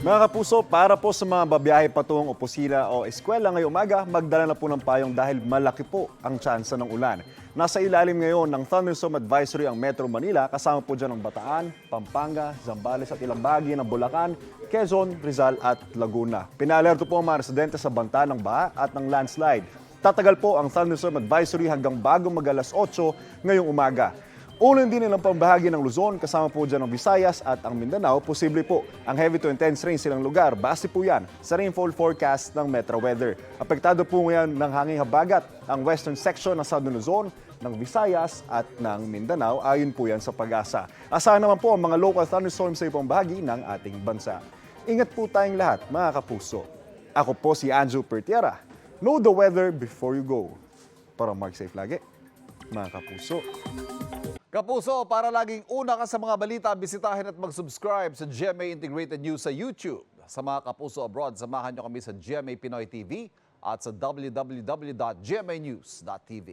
Mga kapuso, para po sa mga babiyahe patungong opisina o eskwela ngayong umaga, magdala na po ng payong dahil malaki po ang tsansa ng ulan. Nasa ilalim ngayon ng thunderstorm advisory ang Metro Manila, kasama po dyan ang Bataan, Pampanga, Zambales at ilang bahagi ng Bulacan, Quezon, Rizal at Laguna. Pinalerto po ang mga residente sa banta ng baha at ng landslide. Tatagal po ang thunderstorm advisory hanggang bago mag-alas 8 ngayong umaga. Ulan din nilang pambahagi ng Luzon, kasama po dyan ang Visayas at ang Mindanao. Posible po ang heavy to intense rain silang lugar. Base po yan sa rainfall forecast ng Metro Weather. Apektado po ngayon ng hanging habagat ang western section ng Southern Luzon, ng Visayas at ng Mindanao. Ayon po yan sa Pag-asa. Asahan naman po ang mga local thunderstorms sa ibang bahagi ng ating bansa. Ingat po tayong lahat, mga kapuso. Ako po si Andrew Pertiera. Know the weather before you go. Para mag-safe lagi, mga kapuso. Kapuso, para laging una ka sa mga balita, bisitahin at mag-subscribe sa GMA Integrated News sa YouTube. Sa mga kapuso abroad, samahan nyo kami sa GMA Pinoy TV at sa www.gmanews.tv.